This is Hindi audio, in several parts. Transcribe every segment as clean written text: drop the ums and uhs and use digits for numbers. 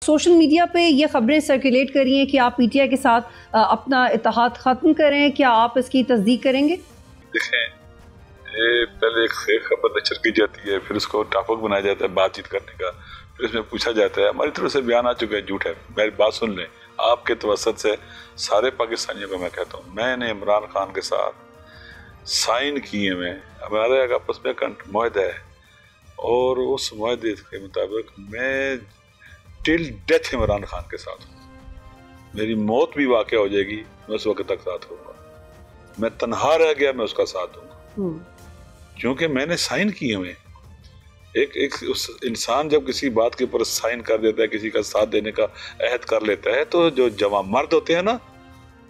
सोशल मीडिया पे ये खबरें सर्कुलेट करी हैं कि आप पीटीआई के साथ अपना इत्तेहाद ख़त्म करें, क्या आप इसकी तस्दीक करेंगे? देखें, ये पहले एक खबर नशर की जाती है, फिर उसको टॉपिक बनाया जाता है बातचीत करने का, फिर उसमें पूछा जाता है। हमारी तरफ से बयान आ चुका है, झूठ है। मेरी बात सुन लें, आपके तवसत से सारे पाकिस्तानियों को मैं कहता हूँ, मैंने इमरान खान के साथ साइन किए में हमारे आपस में मुआहदा है और उस मुआहदे के मुताबिक मैं टिल डेथ इमरान खान के साथ हूँ। मेरी मौत भी वाक़या हो जाएगी, मैं उस वक्त तक साथ होऊंगा। मैं तन्हा रह गया, मैं उसका साथ दूंगा, क्योंकि मैंने साइन किए हुए। एक उस इंसान जब किसी बात के ऊपर साइन कर देता है, किसी का साथ देने का अहद कर लेता है, तो जो जवान मर्द होते हैं ना,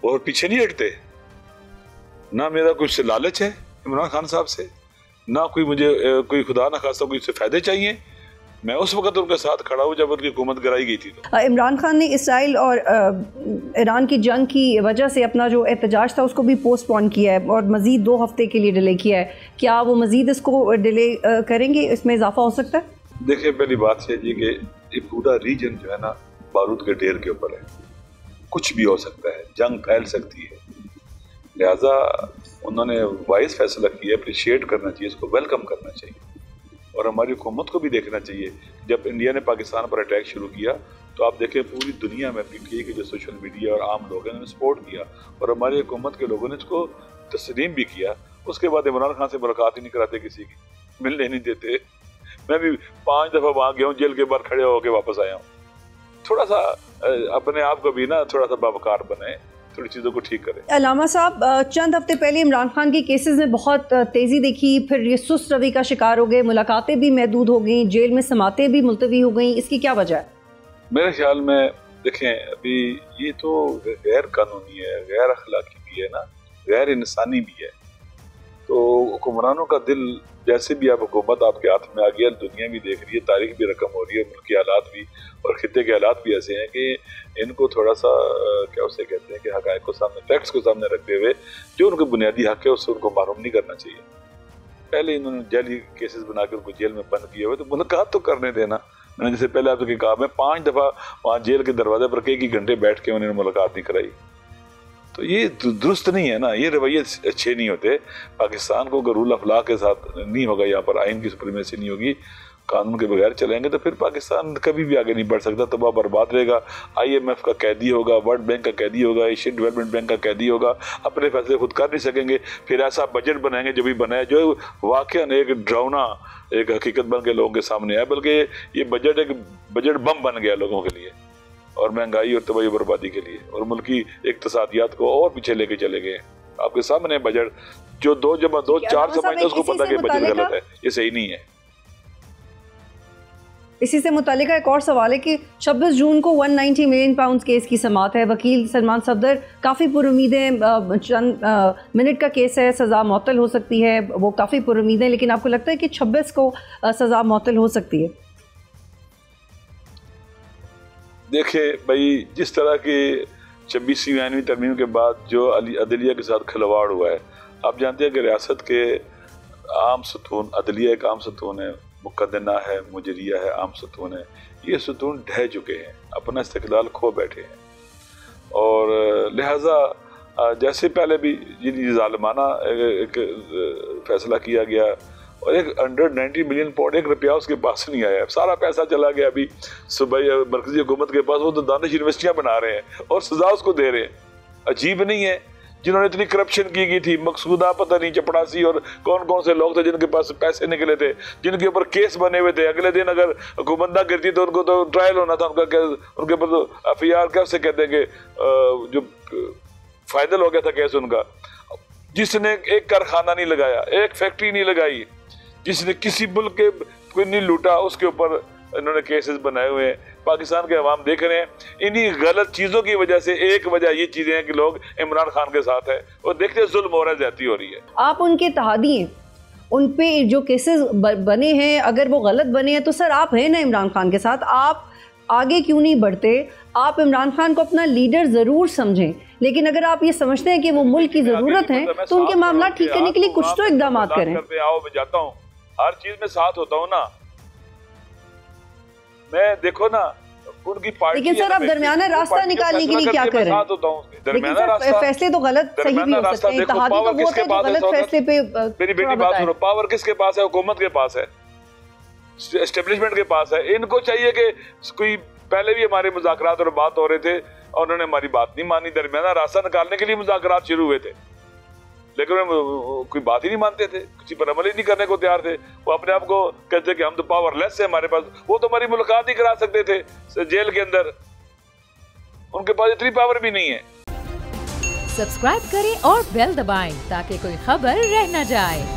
वो पीछे नहीं हटते। ना मेरा कुछ लालच है इमरान खान साहब से, ना कोई मुझे कोई खुदा ना खास्ता कोई से फायदे चाहिए। मैं उस वक्त उनके साथ खड़ा हूँ जब उनकी हुकूमत गिराई गई थी। तो इमरान खान ने इसराइल और ईरान की जंग की वजह से अपना जो एहतजाज था उसको भी पोस्टपोन किया है और मज़ीद 2 हफ्ते के लिए डिले किया है। क्या वो मज़ीद इसको डिले करेंगे, इसमें इजाफा हो सकता है? देखिए, पहली बात है जी कि ये पूरा रीजन जो है ना बारूद के ढेर के ऊपर है, कुछ भी हो सकता है, जंग फैल सकती है। लिहाजा उन्होंने वाइज फैसला किया, अप्रिशिएट करना चाहिए, इसको वेलकम करना चाहिए और हमारी हुकूमत को भी देखना चाहिए। जब इंडिया ने पाकिस्तान पर अटैक शुरू किया तो आप देखें पूरी दुनिया में पीटीआई के जो सोशल मीडिया और आम लोग हैं सपोर्ट किया और हमारी हुकूमत के लोगों ने इसको तस्लीम भी किया। उसके बाद इमरान खान से मुलाकात ही नहीं कराते, किसी की मिलने नहीं देते। मैं भी 5 दफ़ा वहाँ गया हूँ, जेल के बाहर खड़े होकर वापस आया हूँ। थोड़ा सा अपने आप को भी ना थोड़ा सा बावकार बने, थोड़ी चीज़ों को ठीक करें। अलामा साहब, चंद हफ्ते पहले इमरान खान के केसेस में बहुत तेज़ी देखी, फिर ये सुस्त रवि का शिकार हो गए, मुलाकातें भी महदूद हो गई, जेल में समातें भी मुलतवी हो गई। इसकी क्या वजह है? मेरे ख्याल में देखें, अभी ये तो गैर कानूनी है, गैर अखलाकी भी है ना, गैर इंसानी भी है। तो हुक्मरानों का दिल, जैसे भी आप हुकूमत आपके हाथ में आ गया, दुनिया भी देख रही है, तारीख भी रकम हो रही है, मुल्क के हालात भी और खित्ते के हालात भी ऐसे हैं कि इनको थोड़ा सा क्या उसे कहते हैं कि हक़ाइक़ को सामने, फैक्ट्स को सामने रखते हुए जो उनके बुनियादी हक़ है उससे उनको मारूम नहीं करना चाहिए। पहले इन्होंने जाली केसेस बनाकर उनको जेल में बंद किए हुए, तो मुलाकात तो करने देना। मैंने जैसे पहले आपसे कहा, मैं 5 दफ़ा वहाँ जेल के दरवाजे पर कई घंटे बैठ के उन्होंने मुलाकात नहीं कराई। तो ये दुरुस्त नहीं है ना, ये रवैये अच्छे नहीं होते। पाकिस्तान को अगर रूल ऑफ लॉ के साथ नहीं होगा, यहाँ पर आइन की सुप्रीमेसी नहीं होगी, कानून के बगैर चलेंगे, तो फिर पाकिस्तान कभी भी आगे नहीं बढ़ सकता, तबाह बर्बाद रहेगा। IMF का कैदी होगा, वर्ल्ड बैंक का कैदी होगा, एशियन डेवलपमेंट बैंक का कैदी होगा, अपने फैसले खुद कर नहीं सकेंगे। फिर ऐसा बजट बनाएंगे जो भी बनाए, जो वाकई एक ड्रावना एक हकीकत बन के लोगों के सामने है, बल्कि ये बजट एक बजट बम बन गया लोगों के लिए और महंगाई और तबाही बर्बादी के लिए, और मुल्की इक्तिसादियात को और पीछे लेके चले गए। आपके सामने बजट जो 2 जमा 2 4 समझते उसको पता कि बजट गलत है, ये सही नहीं है। इसी से मुतालिका एक और सवाल है कि 26 जून को 190 मिलियन पाउंड केस की समाअत है। वकील सलमान सफदर काफ़ी पुरुमीदें, चंद मिनट का केस है, सज़ा मुअत्तल हो सकती है, वो काफ़ी पुरुमीद है, लेकिन आपको लगता है कि 26 को सज़ा मुअत्तल हो सकती है? देखिए भाई, जिस तरह की 26वीं आईनी तरमीम के बाद जो अदलिया के साथ खिलवाड़ हुआ है, आप जानते हैं कि रियासत के आम सतून, अदलिया एक आम सतून है, मुकदना है, मुजरिया है, आम सतून है, ये सतून ढह चुके हैं, अपना इस्तिक़लाल खो बैठे हैं। और लिहाजा जैसे पहले भी ये ज़ालिमाना एक फैसला किया गया और एक 190 मिलियन पाउंड, 1 रुपया उसके पास नहीं आया, सारा पैसा चला गया अभी सुबह मरकजी हुकूमत के पास। वो तो दानिश यूनिवर्सिटियाँ बना रहे हैं और सजा उसको दे रहे हैं। अजीब नहीं है? जिन्होंने इतनी करप्शन की गई थी, मकसूदा पता नहीं चपड़ासी और कौन कौन से लोग थे जिनके पास पैसे निकले थे, जिनके ऊपर केस बने हुए थे, अगले दिन अगर हुकूमत ना गिरती तो उनको तो ट्रायल होना था, उनके ऊपर तो FIR कैसे कहते हैं कि जो फाइनल हो गया था केस उनका। जिसने एक कारखाना नहीं लगाया, एक फैक्ट्री नहीं लगाई, जिसने किसी मुल्क के कोई नहीं लूटा, उसके ऊपर इन्होंने केसेस बनाए हुए हैं। पाकिस्तान के अवाम देख रहे हैं, इन्हीं गलत चीज़ों की वजह से। एक वजह ये चीज़ें हैं कि लोग इमरान खान के साथ है और देखते हैं जुल्म हो रहा है, ज्यादती हो रही है। आप उनके इत्तेहादी हैं, उन पे जो केसेस बने हैं, अगर वो गलत बने हैं तो सर आप हैं ना इमरान खान के साथ, आप आगे क्यों नहीं बढ़ते? आप इमरान खान को अपना लीडर ज़रूर समझें, लेकिन अगर आप ये समझते हैं कि वो मुल्क की ज़रूरत है तो उनके मामला ठीक करने के लिए कुछ तो इक़दाम करें। आओ, मैं जाता हूँ, हर चीज़ में साथ होता हूँ ना मैं। देखो ना, उनकी पार्टी। लेकिन सर आप दरमियाना रास्ता निकालने के लिए क्या कर रहे हैं? दरमियाना रास्ता, फैसले तो गलत सही भी हो सकते हैं, इत्तेहादी तो वो थे जो गलत फैसले पे। मेरी बेटी बात सुनो, पावर किसके पास है? हुकूमत के पास है, एस्टेब्लिशमेंट के पास है। इनको चाहिए कि कोई, पहले भी हमारे मुज़ाकरात और बात हो रहे थे और उन्होंने हमारी बात नहीं मानी, दरमियाना रास्ता निकालने के लिए मुज़ाकरात शुरू हुए थे, लेकिन कोई बात ही नहीं मानते थे, किसी पर अमल ही नहीं करने को तैयार थे। वो अपने आप को कहते कि हम तो पावरलेस है, हमारे पास, वो तो हमारी मुलाकात ही करा सकते थे जेल के अंदर, उनके पास इतनी पावर भी नहीं है। सब्सक्राइब करें और बेल दबाएं ताकि कोई खबर रह न जाए।